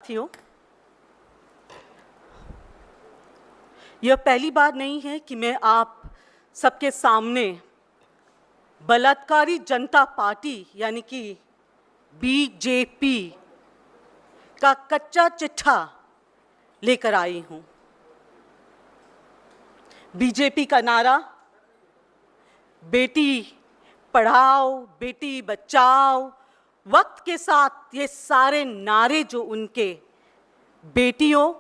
साथियों, यह पहली बार नहीं है कि मैं आप सबके सामने बलात्कारी जनता पार्टी यानी कि बीजेपी का कच्चा चिट्ठा लेकर आई हूं। बीजेपी का नारा बेटी पढ़ाओ बेटी बचाओ, वक्त के साथ ये सारे नारे जो उनके बेटियों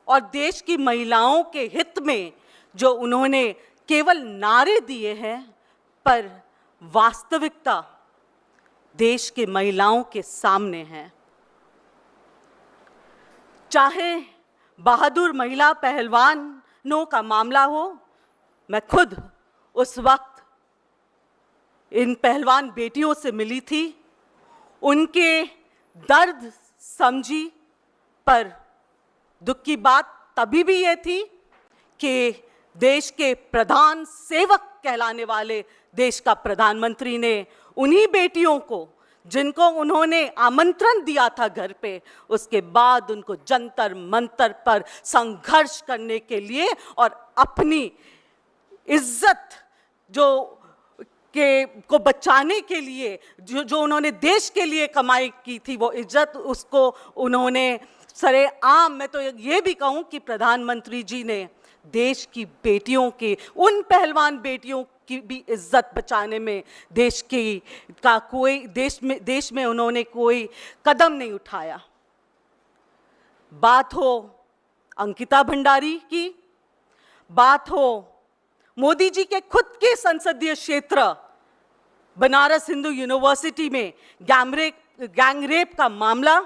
और देश की महिलाओं के हित में जो उन्होंने केवल नारे दिए हैं, पर वास्तविकता देश के महिलाओं के सामने है। चाहे बहादुर महिला पहलवानों का मामला हो, मैं खुद उस वक्त इन पहलवान बेटियों से मिली थी, उनके दर्द समझी, पर दुख की बात तभी भी ये थी कि देश के प्रधान सेवक कहलाने वाले देश का प्रधानमंत्री ने उन्हीं बेटियों को, जिनको उन्होंने आमंत्रण दिया था घर पे, उसके बाद उनको जंतर मंतर पर संघर्ष करने के लिए और अपनी इज्जत को बचाने के लिए जो उन्होंने देश के लिए कमाई की थी, वो इज्जत उसको उन्होंने सरेआम, मैं तो ये भी कहूँ कि प्रधानमंत्री जी ने देश की बेटियों की, उन पहलवान बेटियों की भी इज्जत बचाने में देश में उन्होंने कोई कदम नहीं उठाया। बात हो अंकिता भंडारी की, बात हो मोदी जी के खुद के संसदीय क्षेत्र बनारस हिंदू यूनिवर्सिटी में गैंगरेप का मामला,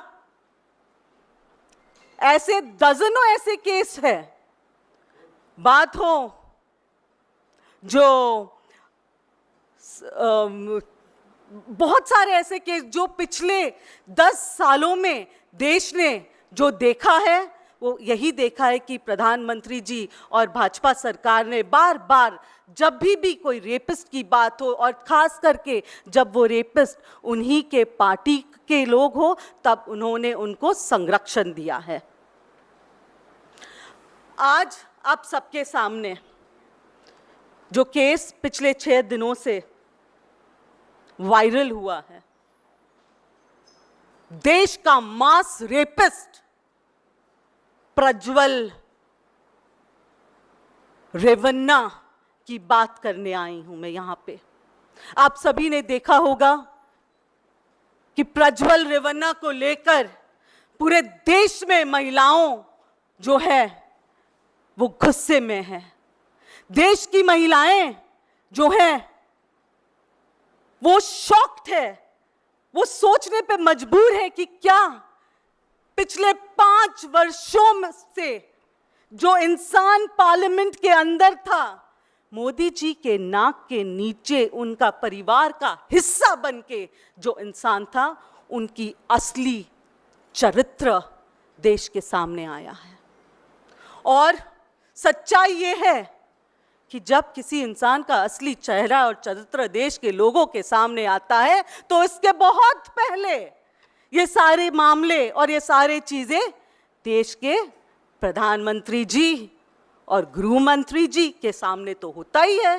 ऐसे दर्जनों ऐसे केस है। बात हो जो बहुत सारे ऐसे केस जो पिछले 10 सालों में देश ने जो देखा है, वो यही देखा है कि प्रधानमंत्री जी और भाजपा सरकार ने बार बार जब भी कोई रेपिस्ट की बात हो, और खास करके जब वो रेपिस्ट उन्हीं के पार्टी के लोग हो, तब उन्होंने उनको संरक्षण दिया है। आज आप सबके सामने जो केस पिछले 6 दिनों से वायरल हुआ है, देश का मास रेपिस्ट प्रज्वल रेवन्ना की बात करने आई हूं मैं यहां पे। आप सभी ने देखा होगा कि प्रज्वल रेवन्ना को लेकर पूरे देश में महिलाओं जो है वो गुस्से में है। देश की महिलाएं जो हैं वो शॉक्ड है, वो सोचने पे मजबूर है कि क्या पिछले 5 वर्षों से जो इंसान पार्लियामेंट के अंदर था, मोदी जी के नाक के नीचे उनका परिवार का हिस्सा बन के जो इंसान था, उनकी असली चरित्र देश के सामने आया है। और सच्चाई ये है कि जब किसी इंसान का असली चेहरा और चरित्र देश के लोगों के सामने आता है, तो इसके बहुत पहले ये सारे मामले और ये सारे चीजें देश के प्रधानमंत्री जी और गृह मंत्री जी के सामने तो होता ही है,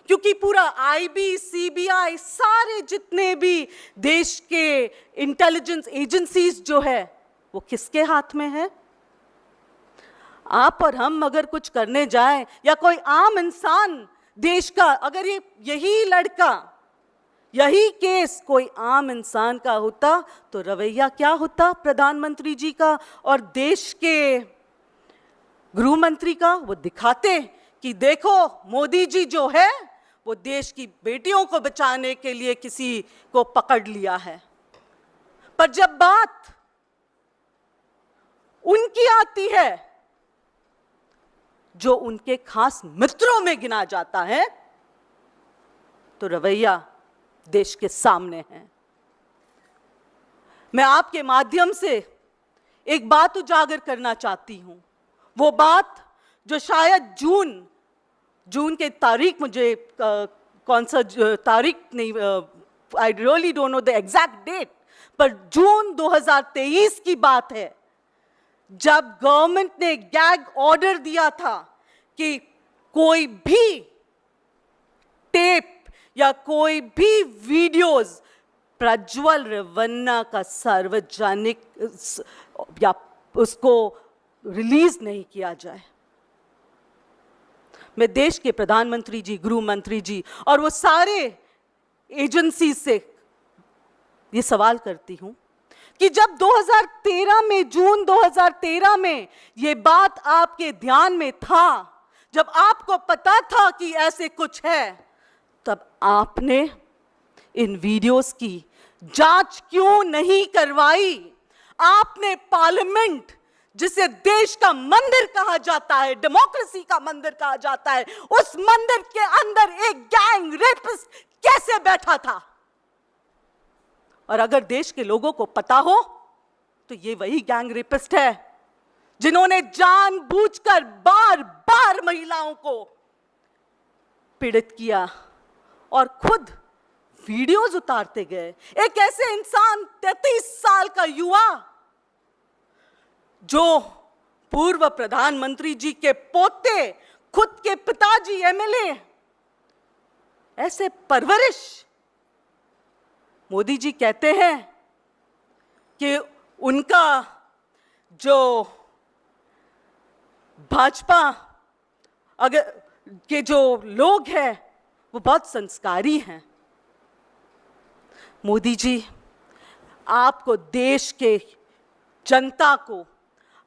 क्योंकि पूरा आईबी, सीबीआई, सारे जितने भी देश के इंटेलिजेंस एजेंसीज जो है वो किसके हाथ में है? आप और हम अगर कुछ करने जाएं, या कोई आम इंसान देश का, अगर यही लड़का, यही केस कोई आम इंसान का होता, तो रवैया क्या होता प्रधानमंत्री जी का और देश के गृह मंत्री का? वो दिखाते कि देखो मोदी जी जो है वो देश की बेटियों को बचाने के लिए किसी को पकड़ लिया है। पर जब बात उनकी आती है, जो उनके खास मित्रों में गिना जाता है, तो रवैया देश के सामने है। मैं आपके माध्यम से एक बात उजागर करना चाहती हूं, वो बात जो शायद जून के तारीख, मुझे कौन सा तारीख नहीं, I really don't know the exact date, पर जून 2023 की बात है। जब गवर्नमेंट ने गैग ऑर्डर दिया था कि कोई भी टेप या कोई भी वीडियोस प्रज्वल रेवन्ना का सार्वजनिक या उसको रिलीज नहीं किया जाए। मैं देश के प्रधानमंत्री जी, गृह मंत्री जी और वो सारे एजेंसी से ये सवाल करती हूं कि जब 2013 में, जून 2013 में ये बात आपके ध्यान में था, जब आपको पता था कि ऐसे कुछ है, तब आपने इन वीडियोस की जांच क्यों नहीं करवाई? आपने पार्लियामेंट, जिसे देश का मंदिर कहा जाता है, डेमोक्रेसी का मंदिर कहा जाता है, उस मंदिर के अंदर एक गैंग रेपिस्ट कैसे बैठा था? और अगर देश के लोगों को पता हो तो ये वही गैंग रेपिस्ट है जिन्होंने जानबूझकर बार बार महिलाओं को पीड़ित किया और खुद वीडियोस उतारते गए। एक ऐसे इंसान, 33 साल का युवा, जो पूर्व प्रधानमंत्री जी के पोते, खुद के पिताजी एमएलए, ऐसे परवरिश। मोदी जी कहते हैं कि उनका जो भाजपा अगर के जो लोग हैं वो बहुत संस्कारी हैं। मोदी जी, आपको, देश के जनता को,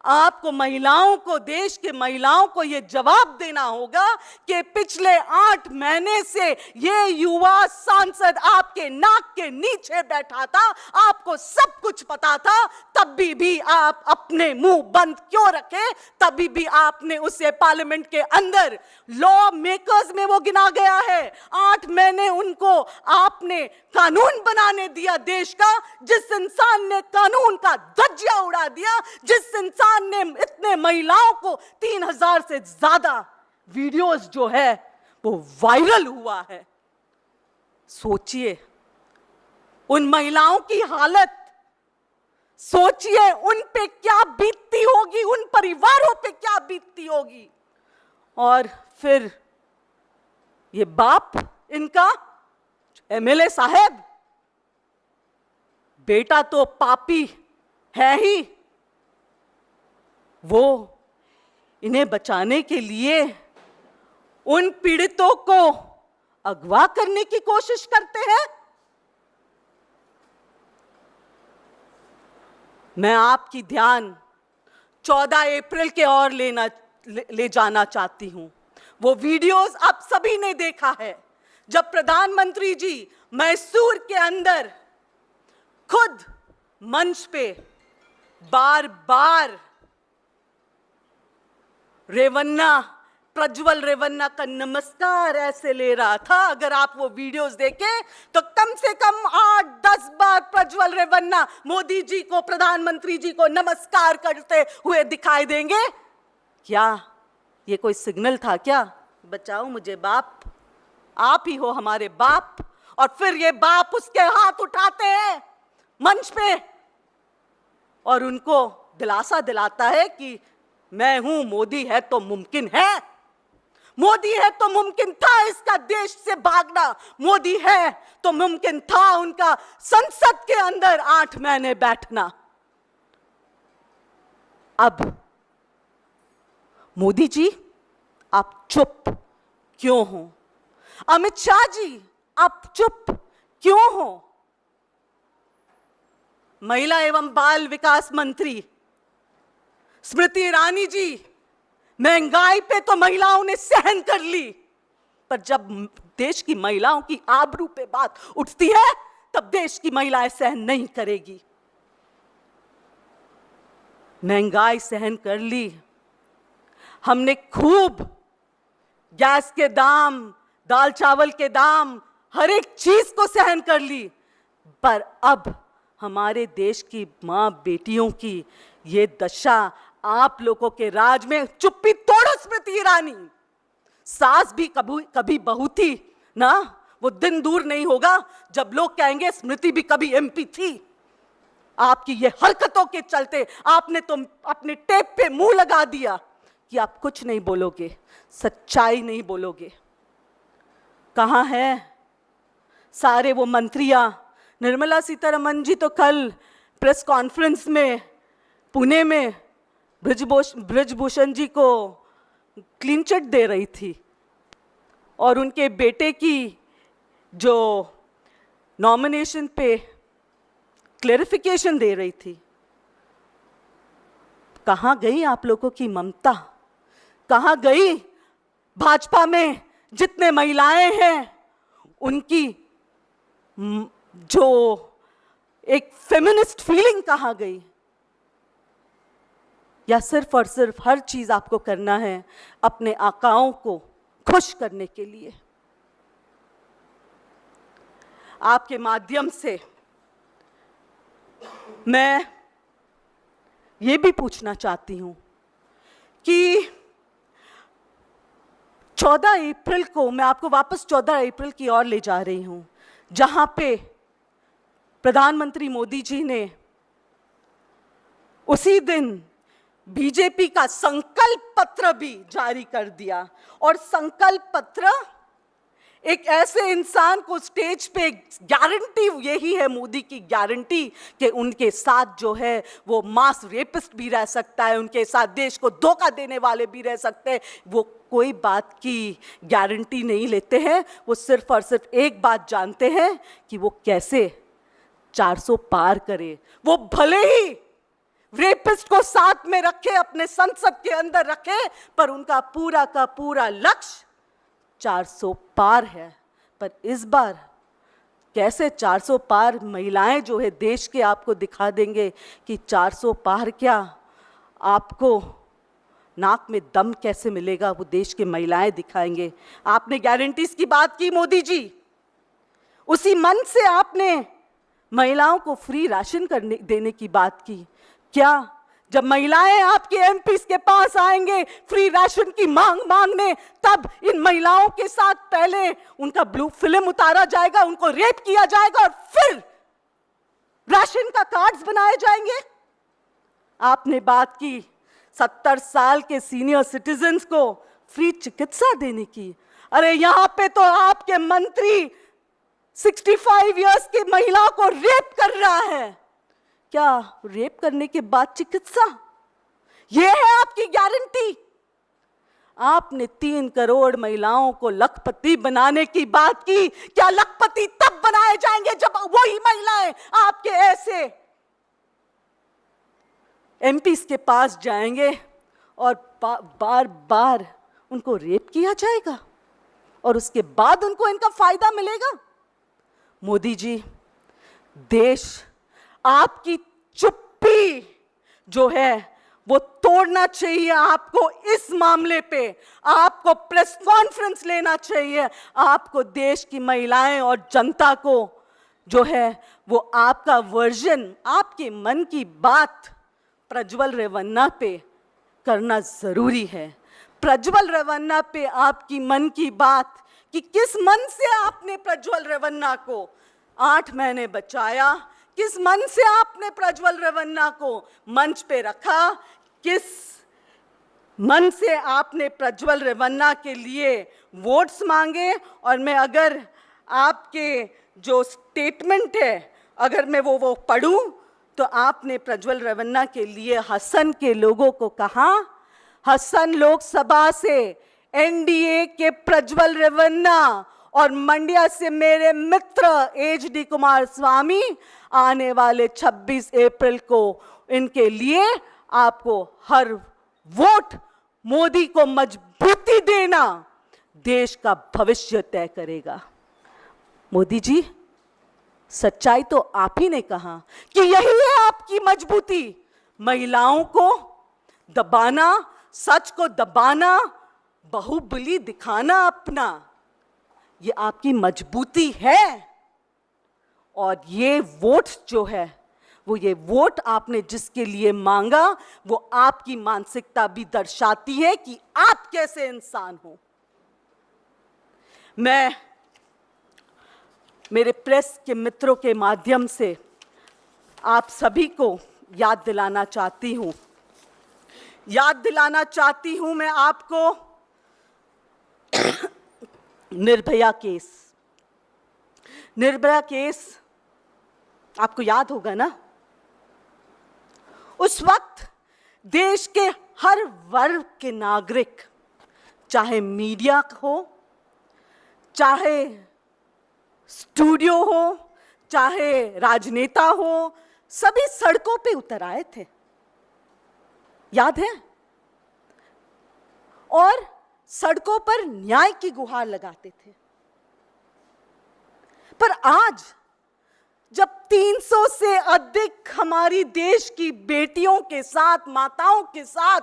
आपको महिलाओं को, देश के महिलाओं को ये जवाब देना होगा कि पिछले 8 महीने से ये युवा सांसद आपके नाक के नीचे बैठा था, आपको सब कुछ पता था, तभी भी आप अपने मुंह बंद क्यों रखे? तभी भी आपने उसे पार्लियामेंट के अंदर लॉ मेकर्स में वो गिना गया है। 8 महीने उनको आपने कानून बनाने दिया देश का, जिस इंसान ने कानून का धज्जिया उड़ा दिया, जिस इंसान ने इतने महिलाओं को 3000 से ज्यादा वीडियोस जो है वो वायरल हुआ है। सोचिए उन महिलाओं की हालत, सोचिए उन पे क्या बीतती होगी, उन परिवारों पे क्या बीतती होगी। और फिर ये बाप इनका, एमएलए साहब, बेटा तो पापी है ही, वो इन्हें बचाने के लिए उन पीड़ितों को अगवा करने की कोशिश करते हैं। मैं आपकी ध्यान 14 अप्रैल के और ले जाना चाहती हूं। वो वीडियोस आप सभी ने देखा है, जब प्रधानमंत्री जी मैसूर के अंदर खुद मंच पे बार बार रेवन्ना, प्रज्वल रेवन्ना का नमस्कार ऐसे ले रहा था। अगर आप वो वीडियोस देखें तो कम से कम 8-10 बार प्रज्वल रेवन्ना मोदी जी को, प्रधानमंत्री जी को नमस्कार करते हुए दिखाई देंगे। क्या ये कोई सिग्नल था क्या? बचाओ मुझे बाप, आप ही हो हमारे बाप। और फिर ये बाप उसके हाथ उठाते हैं मंच पे और उनको दिलासा दिलाता है कि मैं हूं, मोदी है तो मुमकिन है, मोदी है तो मुमकिन था इसका देश से भागना, मोदी है तो मुमकिन था उनका संसद के अंदर 8 महीने बैठना। अब मोदी जी आप चुप क्यों हो? अमित शाह जी आप चुप क्यों हो? महिला एवं बाल विकास मंत्री स्मृति ईरानी जी, महंगाई पे तो महिलाओं ने सहन कर ली, पर जब देश की महिलाओं की आबरू पे बात उठती है तब देश की महिलाएं सहन नहीं करेगी। महंगाई सहन कर ली, हमने खूब गैस के दाम, दाल चावल के दाम, हर एक चीज को सहन कर ली, पर अब हमारे देश की मां बेटियों की ये दशा आप लोगों के राज में। चुप्पी तोड़ो स्मृति ईरानी, सास भी कभी बहू थी ना, वो दिन दूर नहीं होगा जब लोग कहेंगे स्मृति भी कभी एमपी थी। आपकी ये हरकतों के चलते आपने तो अपने टेप पे मुंह लगा दिया कि आप कुछ नहीं बोलोगे, सच्चाई नहीं बोलोगे। कहाँ है सारे वो मंत्रियां? निर्मला सीतारमण जी तो कल प्रेस कॉन्फ्रेंस में पुणे में ब्रजभूषण जी को क्लीन चिट दे रही थी और उनके बेटे की जो नॉमिनेशन पे क्लेरिफिकेशन दे रही थी। कहाँ गई आप लोगों की ममता? कहाँ गई भाजपा में जितने महिलाएं हैं उनकी जो एक फेमिनिस्ट फीलिंग कहाँ गई? या सिर्फ और सिर्फ हर चीज आपको करना है अपने आकाओं को खुश करने के लिए? आपके माध्यम से मैं ये भी पूछना चाहती हूं कि 14 अप्रैल को मैं आपको वापस 14 अप्रैल की ओर ले जा रही हूं, जहां पे प्रधानमंत्री मोदी जी ने उसी दिन बीजेपी का संकल्प पत्र भी जारी कर दिया। और संकल्प पत्र एक ऐसे इंसान को स्टेज पे गारंटी, यही है मोदी की गारंटी कि उनके साथ जो है वो मास रेपिस्ट भी रह सकता है, उनके साथ देश को धोखा देने वाले भी रह सकते हैं। वो कोई बात की गारंटी नहीं लेते हैं, वो सिर्फ और सिर्फ एक बात जानते हैं कि वो कैसे 400 पार करे। वो भले ही रेपिस्ट को साथ में रखे, अपने संसद के अंदर रखे, पर उनका पूरा का पूरा लक्ष्य 400 पार है। पर इस बार कैसे 400 पार महिलाएं जो है देश के आपको दिखा देंगे कि 400 पार क्या, आपको नाक में दम कैसे मिलेगा वो देश की महिलाएं दिखाएंगे। आपने गारंटीज की बात की मोदी जी, उसी मन से आपने महिलाओं को फ्री राशन देने की बात की। क्या जब महिलाएं आपके एमपीज के पास आएंगे फ्री राशन की मांग मांगने, तब इन महिलाओं के साथ पहले उनका ब्लू फिल्म उतारा जाएगा, उनको रेप किया जाएगा और फिर राशन का कार्ड्स बनाए जाएंगे? आपने बात की 70 साल के सीनियर सिटीजन्स को फ्री चिकित्सा देने की। अरे यहां पे तो आपके मंत्री 65 इयर्स की महिला को रेप कर रहा है। क्या रेप करने के बाद चिकित्सा, ये है आपकी गारंटी? आपने 3 करोड़ महिलाओं को लखपति बनाने की बात की। क्या लखपति तब बनाए जाएंगे जब वही महिलाएं आपके ऐसे एमपीज के पास जाएंगे और बार बार उनको रेप किया जाएगा और उसके बाद उनको इनका फायदा मिलेगा? मोदी जी, देश आपकी चुप्पी जो है वो तोड़ना चाहिए। आपको इस मामले पे आपको प्रेस कॉन्फ्रेंस लेना चाहिए। आपको देश की महिलाएं और जनता को जो है वो आपका वर्जन, आपके मन की बात प्रज्वल रेवन्ना पे करना जरूरी है। प्रज्वल रेवन्ना पे आपकी मन की बात कि किस मन से आपने प्रज्वल रेवन्ना को 8 महीने बचाया, किस मन से आपने प्रज्वल रेवन्ना को मंच पे रखा, किस मन से आपने प्रज्वल रेवन्ना के लिए वोट्स मांगे। और मैं अगर आपके जो स्टेटमेंट है अगर मैं वो पढ़ूं तो आपने प्रज्वल रेवन्ना के लिए हसन के लोगों को कहा, हसन लोकसभा से एनडीए के प्रज्वल रेवन्ना और मंड्या से मेरे मित्र एचडी कुमारस्वामी आने वाले 26 अप्रैल को इनके लिए आपको हर वोट मोदी को मजबूती देना देश का भविष्य तय करेगा। मोदी जी, सच्चाई तो आप ही ने कहा कि यही है आपकी मजबूती, महिलाओं को दबाना, सच को दबाना, बाहुबली दिखाना अपना, ये आपकी मजबूती है। और ये वोट जो है वो ये वोट आपने जिसके लिए मांगा वो आपकी मानसिकता भी दर्शाती है कि आप कैसे इंसान हो। मैं मेरे प्रेस के मित्रों के माध्यम से आप सभी को याद दिलाना चाहती हूं मैं आपको निर्भया केस आपको याद होगा ना। उस वक्त देश के हर वर्ग के नागरिक, चाहे मीडिया हो, चाहे स्टूडियो हो, चाहे राजनेता हो, सभी सड़कों पे उतर आए थे, याद है? और सड़कों पर न्याय की गुहार लगाते थे। पर आज जब 300 से अधिक हमारी देश की बेटियों के साथ, माताओं के साथ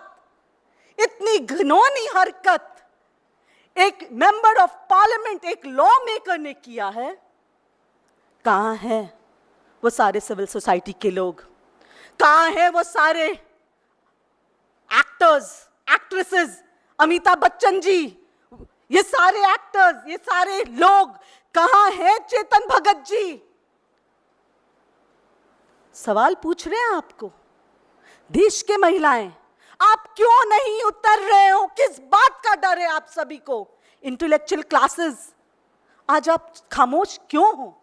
इतनी घिनौनी हरकत एक मेंबर ऑफ पार्लियामेंट, एक लॉ मेकर ने किया है, कहां है वो सारे सिविल सोसाइटी के लोग? कहां है वो सारे एक्टर्स, एक्ट्रेसेस, अमिताभ बच्चन जी, ये सारे एक्टर्स, ये सारे लोग कहां है? चेतन भगत जी, सवाल पूछ रहे हैं आपको। देश के महिलाएं, आप क्यों नहीं उतर रहे हो? किस बात का डर है आप सभी को? इंटेलेक्चुअल क्लासेस, आज आप खामोश क्यों हो?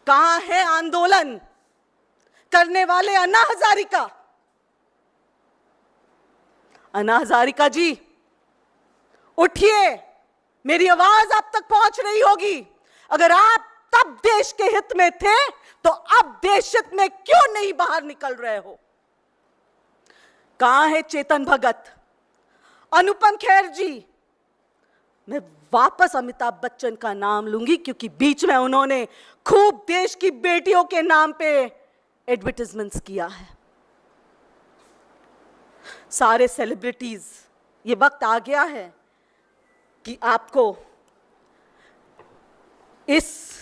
कहां है आंदोलन करने वाले अन्ना हजारिका? अन्ना हजारिका जी, उठिए, मेरी आवाज आप तक पहुंच रही होगी। अगर आप तब देश के हित में थे तो अब देश हित में क्यों नहीं बाहर निकल रहे हो? कहां है चेतन भगत, अनुपम खेर जी? मैं वापस अमिताभ बच्चन का नाम लूंगी क्योंकि बीच में उन्होंने खूब देश की बेटियों के नाम पे एडवर्टाइजमेंट्स किया है। सारे सेलिब्रिटीज, ये वक्त आ गया है कि आपको इस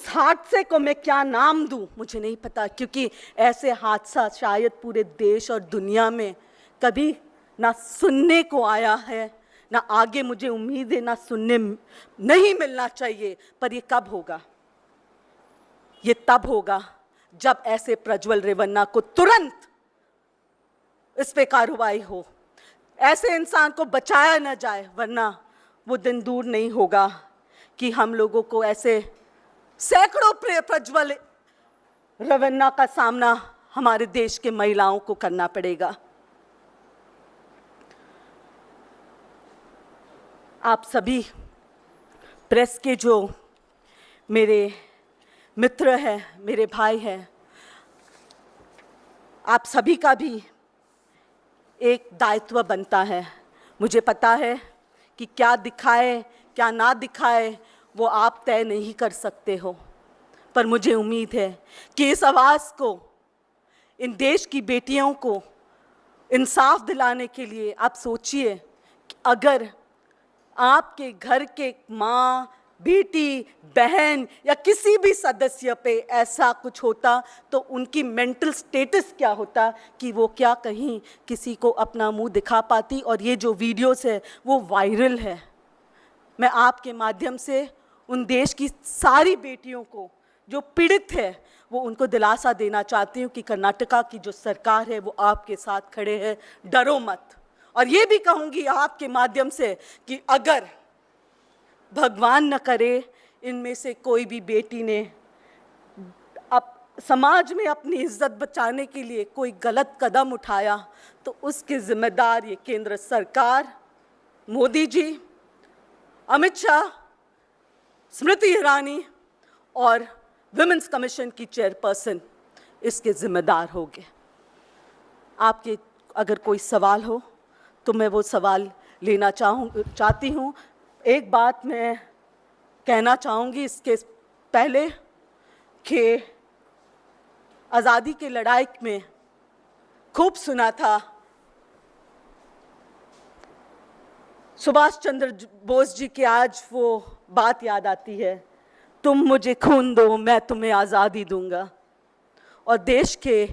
हादसे को मैं क्या नाम दूं मुझे नहीं पता, क्योंकि ऐसे हादसा शायद पूरे देश और दुनिया में कभी ना सुनने को आया है, ना आगे मुझे उम्मीद है ना सुनने नहीं मिलना चाहिए। पर ये कब होगा? ये तब होगा जब ऐसे प्रज्वल रेवन्ना को तुरंत इस पे कार्रवाई हो, ऐसे इंसान को बचाया न जाए, वरना वो दिन दूर नहीं होगा कि हम लोगों को ऐसे सैकड़ों प्रज्वल रेवन्ना का सामना हमारे देश के महिलाओं को करना पड़ेगा। आप सभी प्रेस के जो मेरे मित्र हैं, मेरे भाई हैं, आप सभी का भी एक दायित्व बनता है। मुझे पता है कि क्या दिखाए क्या ना दिखाए वो आप तय नहीं कर सकते हो, पर मुझे उम्मीद है कि इस आवाज़ को, इन देश की बेटियों को इंसाफ दिलाने के लिए आप सोचिए कि अगर आपके घर के माँ, बेटी, बहन या किसी भी सदस्य पे ऐसा कुछ होता तो उनकी मेंटल स्टेटस क्या होता कि वो क्या कहीं किसी को अपना मुंह दिखा पाती। और ये जो वीडियोस है वो वायरल है। मैं आपके माध्यम से उन देश की सारी बेटियों को जो पीड़ित है वो उनको दिलासा देना चाहती हूँ कि कर्नाटका की जो सरकार है वो आपके साथ खड़े हैं, डरो मत। और ये भी कहूँगी आपके माध्यम से कि अगर भगवान न करे इनमें से कोई भी बेटी ने अब समाज में अपनी इज्जत बचाने के लिए कोई गलत कदम उठाया तो उसके जिम्मेदार ये केंद्र सरकार, मोदी जी, अमित शाह, स्मृति ईरानी और विमेंस कमीशन की चेयरपर्सन इसके जिम्मेदार होंगे। आपके अगर कोई सवाल हो तो मैं वो सवाल लेना चाहती हूँ। एक बात मैं कहना चाहूँगी इसके पहले कि आज़ादी की लड़ाई में खूब सुना था, सुभाष चंद्र बोस जी की आज वो बात याद आती है, तुम मुझे खून दो मैं तुम्हें आज़ादी दूंगा। और देश के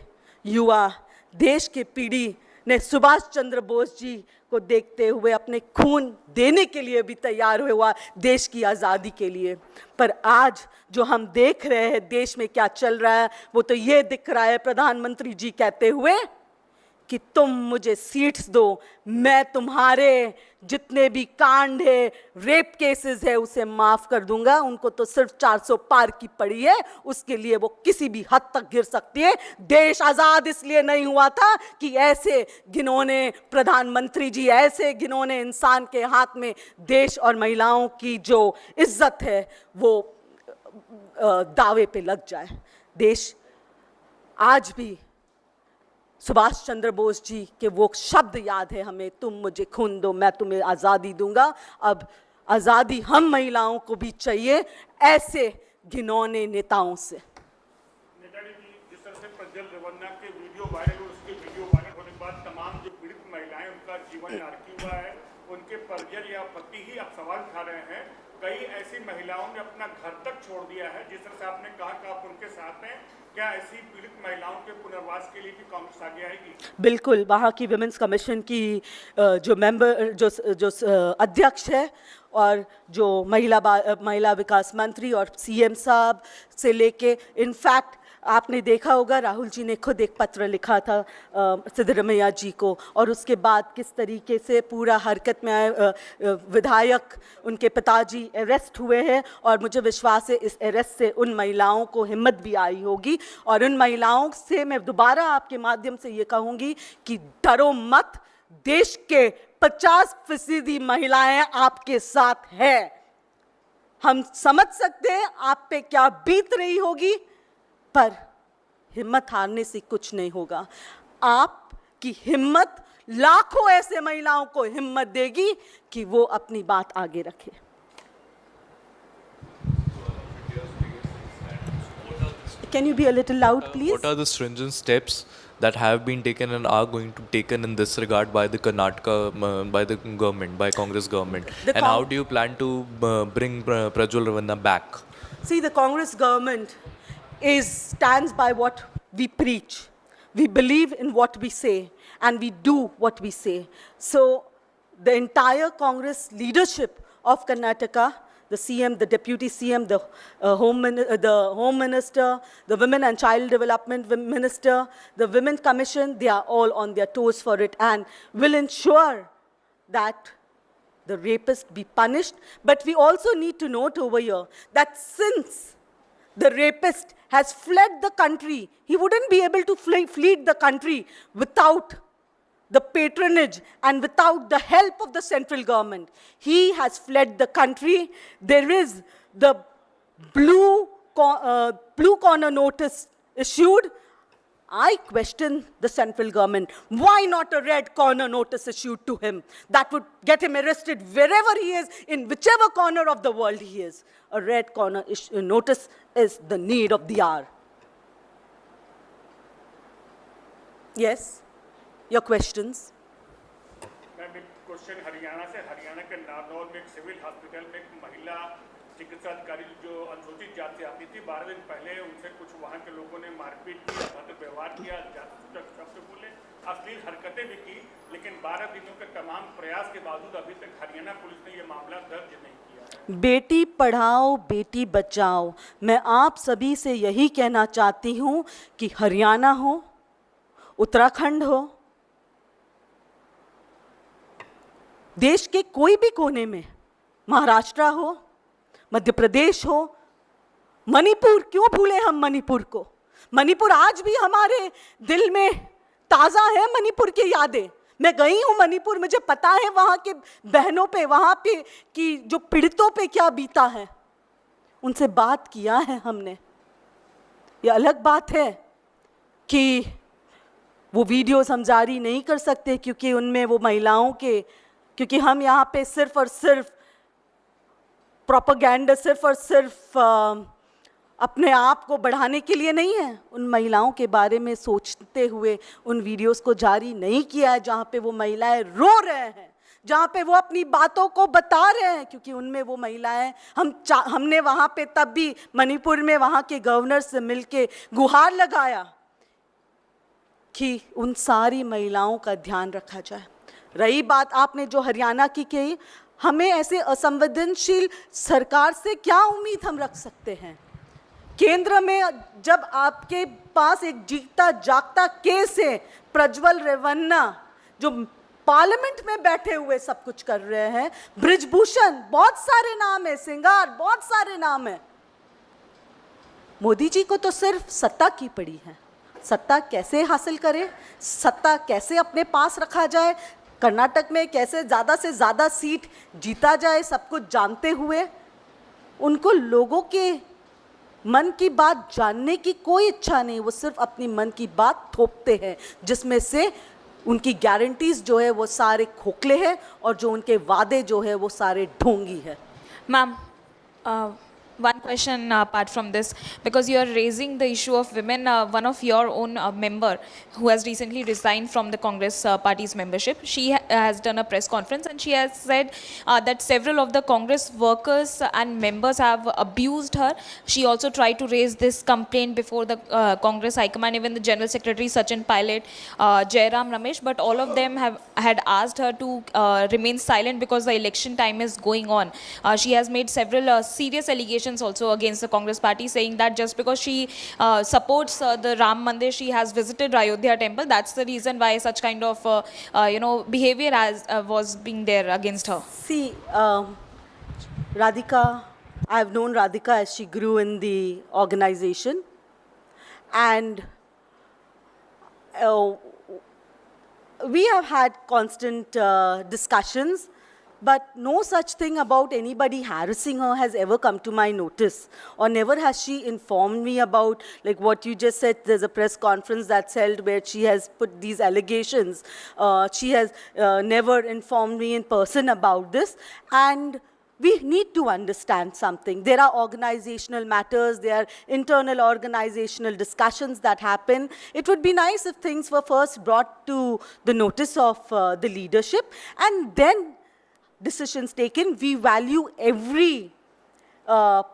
युवा, देश के पीढ़ी ने सुभाष चंद्र बोस जी को देखते हुए अपने खून देने के लिए भी तैयार हुआ देश की आज़ादी के लिए। पर आज जो हम देख रहे हैं देश में क्या चल रहा है, वो तो ये दिख रहा है प्रधानमंत्री जी कहते हुए कि तुम मुझे सीट्स दो, मैं तुम्हारे जितने भी कांड है, रेप केसेस है, उसे माफ कर दूंगा। उनको तो सिर्फ 400 पार की पड़ी है, उसके लिए वो किसी भी हद तक गिर सकती है। देश आजाद इसलिए नहीं हुआ था कि ऐसे घिनौने प्रधानमंत्री जी, ऐसे घिनौने इंसान के हाथ में देश और महिलाओं की जो इज्जत है वो दावे पे लग जाए। देश आज भी सुभाष चंद्र बोस जी के वो शब्द याद है हमें, तुम मुझे खून दो मैं तुम्हें आज़ादी दूंगा। अब आज़ादी हम महिलाओं को भी चाहिए ऐसे घिनौने नेताओं से। नेताजी जी, जिस तरह से प्रज्वल रेवन्ना के वीडियो वायरल हुए, उसके वीडियो वायरल होने के बाद तमाम जो पीड़ित महिलाएं, उनका जीवन नारकी हुआ है, उनके परिजन या पति ही अब सवाल उठा रहे हैं। कई ऐसी महिलाओं ने अपना घर तक छोड़ दिया है। जिस तरह से आपने कहा कि आप उनके साथ हैं, क्या ऐसी पीड़ित महिलाओं के पुनर्वास के लिए भी कांग्रेस आगे आएगी? बिल्कुल, वहाँ की विमेंस कमीशन की जो मेंबर जो अध्यक्ष है और जो महिला विकास मंत्री और सीएम साहब से लेके, इनफैक्ट आपने देखा होगा राहुल जी ने खुद एक पत्र लिखा था सिद्धरमैया जी को, और उसके बाद किस तरीके से पूरा हरकत में आए। विधायक उनके पिताजी अरेस्ट हुए हैं और मुझे विश्वास है इस अरेस्ट से उन महिलाओं को हिम्मत भी आई होगी। और उन महिलाओं से मैं दोबारा आपके माध्यम से ये कहूँगी कि डरो मत, देश के 50% महिलाएं आपके साथ है। हम समझ सकते हैं आप पे क्या बीत रही होगी, पर हिम्मत हारने से कुछ नहीं होगा। आपकी हिम्मत लाखों ऐसे महिलाओं को हिम्मत देगी कि वो अपनी बात आगे रखे। Can you be a little loud, please? What are the stringent steps that have been taken and are going to be taken in this regard by the Karnataka, by the government, by Congress government? And how do you plan to bring Prajwal Ravanna back? See, the Congress government stands by what we preach. We believe in what we say and we do what we say. So the entire Congress leadership of Karnataka, the CM, the deputy CM, the home minister, the women and child development minister, the women commission, they are all on their toes for it and will ensure that the rapist be punished. But we also need to note over here that since the rapist has fled the country, he wouldn't be able to flee the country without the patronage and without the help of the central government. He has fled the country. There is the blue corner notice issued. I question the central government. Why not a red corner notice issued to him? That would get him arrested wherever he is, in whichever corner of the world he is. A red corner notice is the need of the hour. Yes? Your questions? Ma'am, एक question Haryana से। हरियाणा के नारनौल में एक civil hospital में एक महिला चिकित्सा अधिकारी जो अनुसूचित जाति से आती थी, 12 दिन पहले उनसे कुछ वहाँ के लोगों ने मारपीट की, अभद्र व्यवहार किया, जातिसूचक शब्द बोले, अश्लील हरकतें भी की, लेकिन 12 दिनों के तमाम प्रयास के बावजूद अभी तक हरियाणा पुलिस ने ये मामला दर्ज नहीं किया। बेटी पढ़ाओ बेटी बचाओ, मैं आप सभी से यही कहना चाहती हूँ कि हरियाणा हो, उत्तराखंड हो, देश के कोई भी कोने में, महाराष्ट्र हो, मध्य प्रदेश हो, मणिपुर, क्यों भूले हम मणिपुर को? मणिपुर आज भी हमारे दिल में ताज़ा है, मणिपुर की यादें। मैं गई हूँ मणिपुर, मुझे पता है वहाँ के बहनों पे, वहाँ पे की जो पीड़ितों पे क्या बीता है, उनसे बात किया है हमने। ये अलग बात है कि वो वीडियोस हम जारी नहीं कर सकते क्योंकि उनमें वो महिलाओं के, क्योंकि हम यहाँ पे सिर्फ और सिर्फ प्रोपेगेंडा, सिर्फ और सिर्फ अपने आप को बढ़ाने के लिए नहीं है, उन महिलाओं के बारे में सोचते हुए उन वीडियोस को जारी नहीं किया है जहाँ पे वो महिलाएं रो रहे हैं, जहाँ पे वो अपनी बातों को बता रहे हैं, क्योंकि उनमें वो महिलाएं, हमने वहाँ पे तब भी मणिपुर में वहाँ के गवर्नर से मिलके गुहार लगाया कि उन सारी महिलाओं का ध्यान रखा जाए। रही बात आपने जो हरियाणा की कही, हमें ऐसे असंवेदनशील सरकार से क्या उम्मीद हम रख सकते हैं? केंद्र में जब आपके पास एक जीता जागता केस है, प्रज्वल रेवन्ना जो पार्लियामेंट में बैठे हुए सब कुछ कर रहे हैं, ब्रिजभूषण, बहुत सारे नाम है, सिंगार, बहुत सारे नाम है। मोदी जी को तो सिर्फ सत्ता की पड़ी है, सत्ता कैसे हासिल करें, सत्ता कैसे अपने पास रखा जाए, कर्नाटक में कैसे ज़्यादा से ज़्यादा सीट जीता जाए, सब कुछ जानते हुए उनको लोगों के मन की बात जानने की कोई इच्छा नहीं। वो सिर्फ अपनी मन की बात थोपते हैं, जिसमें से उनकी गारंटीज जो है वो सारे खोखले हैं और जो उनके वादे जो है वो सारे ढोंगी है। Ma'am, one question apart from this, because you are raising the issue of women, one of your own member who has recently resigned from the Congress party's membership, she has done a press conference and she has said that several of the Congress workers and members have abused her. She also tried to raise this complaint before the Congress High Command, even the General Secretary Sachin Pilot, Jairam Ramesh, but all of them had asked her to remain silent because the election time is going on. She has made several serious allegations also against the Congress party, saying that just because she supports the Ram Mandir, she has visited Ayodhya temple. That's the reason why such kind of behavior was being there against her. See, Radhika, I've known Radhika as she grew in the organization, and we have had constant discussions, but no such thing about anybody harassing her has ever come to my notice, or never has she informed me about, like what you just said, there's a press conference that's held where she has put these allegations. She has never informed me in person about this, and we need to understand something. There are organizational matters, there are internal organizational discussions that happen. It would be nice if things were first brought to the notice of the leadership and then decisions taken. We value every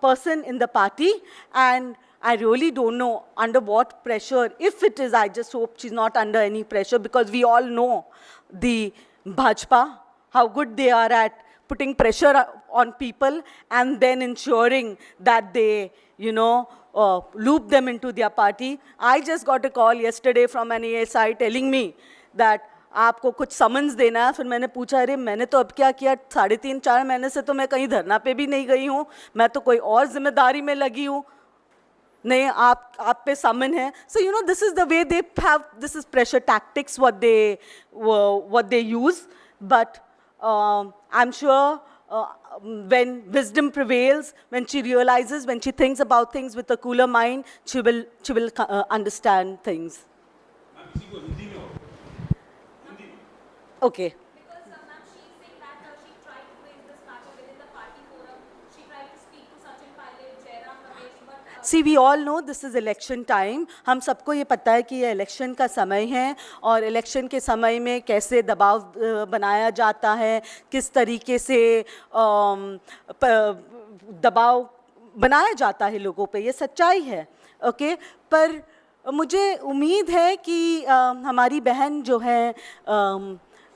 person in the party, and I really don't know under what pressure. If it is, I just hope she's not under any pressure, because we all know the Bhajpa, how good they are at putting pressure on people and then ensuring that they, loop them into their party. I just got a call yesterday from an ASI telling me that आपको कुछ summons देना है। फिर मैंने पूछा, अरे मैंने तो अब क्या किया, 3.5-4 महीने से तो मैं कहीं धरना पे भी नहीं गई हूँ, मैं तो कोई और जिम्मेदारी में लगी हूँ। नहीं, आप पे समन है। So this is the way they have, this is pressure tactics what they use, but I'm sure when wisdom prevails, when she realizes, when she thinks about things with a cooler mind, she will understand things. Okay. Because ma'am, she is saying that she tried to raise this matter within the party forum. She tried to speak to Sachin Pilot, Jairam Ramesh, but See, we all know this is election time. हम सबको ये पता है कि ये election का समय है और इलेक्शन के समय में कैसे दबाव बनाया जाता है, किस तरीके से दबाव बनाया जाता है लोगों पे, ये सच्चाई है। ओके, पर मुझे उम्मीद है कि हमारी बहन जो है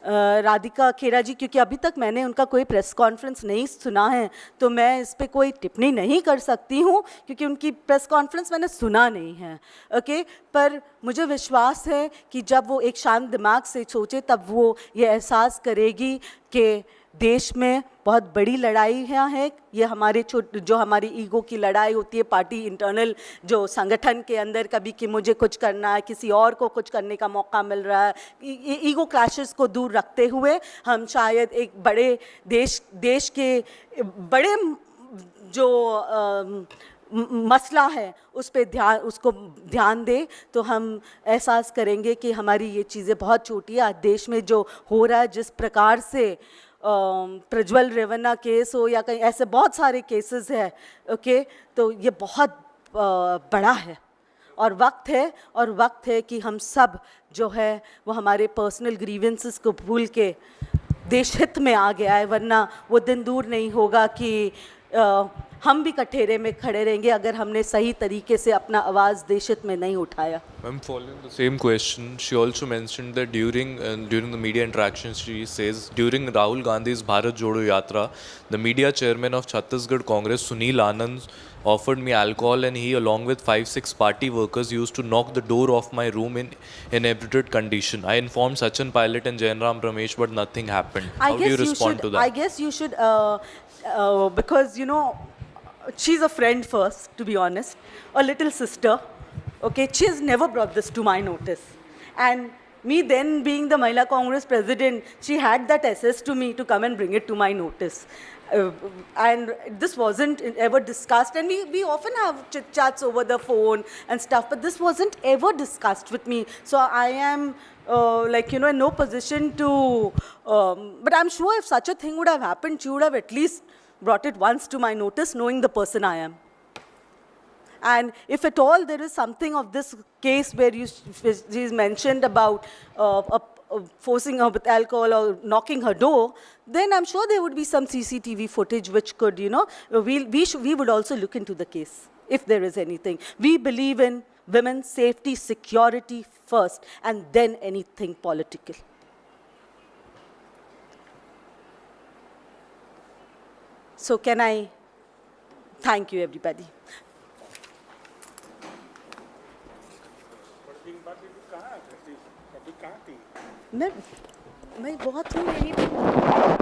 राधिका खेरा जी, क्योंकि अभी तक मैंने उनका कोई प्रेस कॉन्फ्रेंस नहीं सुना है, तो मैं इस पे कोई टिप्पणी नहीं कर सकती हूँ क्योंकि उनकी प्रेस कॉन्फ्रेंस मैंने सुना नहीं है। ओके, पर मुझे विश्वास है कि जब वो एक शांत दिमाग से सोचे तब वो ये एहसास करेगी कि देश में बहुत बड़ी लड़ाई है। ये हमारे जो हमारी ईगो की लड़ाई होती है, पार्टी इंटरनल जो संगठन के अंदर, कभी कि मुझे कुछ करना है, किसी और को कुछ करने का मौका मिल रहा है, ईगो क्लैशेस को दूर रखते हुए हम शायद एक बड़े देश के बड़े जो मसला है उस पे उसको ध्यान दे, तो हम एहसास करेंगे कि हमारी ये चीज़ें बहुत छोटी है। आज देश में जो हो रहा है, जिस प्रकार से प्रज्वल रेवन्ना केस हो या कहीं ऐसे बहुत सारे केसेस हैं, ओके, तो ये बहुत बड़ा है और वक्त है कि हम सब जो है वो हमारे पर्सनल ग्रीवेंसेस को भूल के देश हित में आ गया है, वरना वो दिन दूर नहीं होगा कि हम भी कठेरे में खड़े रहेंगे अगर हमने सही तरीके से अपना आवाज़ देश हित में नहीं उठाया. I'm following the same question. She also mentioned that during the media interaction, she says during Rahul Gandhi's Bharat Jodo Yatra, the media chairman of Chhattisgarh Congress, Sunil Anand, offered me alcohol, and he, along with 5-6 party workers, used to knock the door of my room in inebriated condition. I informed Sachin Pilot and Jainram Ramesh, but nothing happened. How do you respond to that? I guess you should, because you know, she's a friend first, to be honest, a little sister. Okay, she has never brought this to my notice. And me then being the Mahila Congress president, she had that access to me to come and bring it to my notice. And this wasn't ever discussed. And we often have chit chats over the phone and stuff, but this wasn't ever discussed with me. So I am in no position to. But I'm sure if such a thing would have happened, she would have at least brought it once to my notice, knowing the person I am. And if at all there is something of this case where she's mentioned about forcing her with alcohol or knocking her door, then I'm sure there would be some CCTV footage which could, we would also look into the case if there is anything. We believe in women's safety, security first, and then anything political. So can I thank you, everybody. मैं बहुत हूँ यहीं पे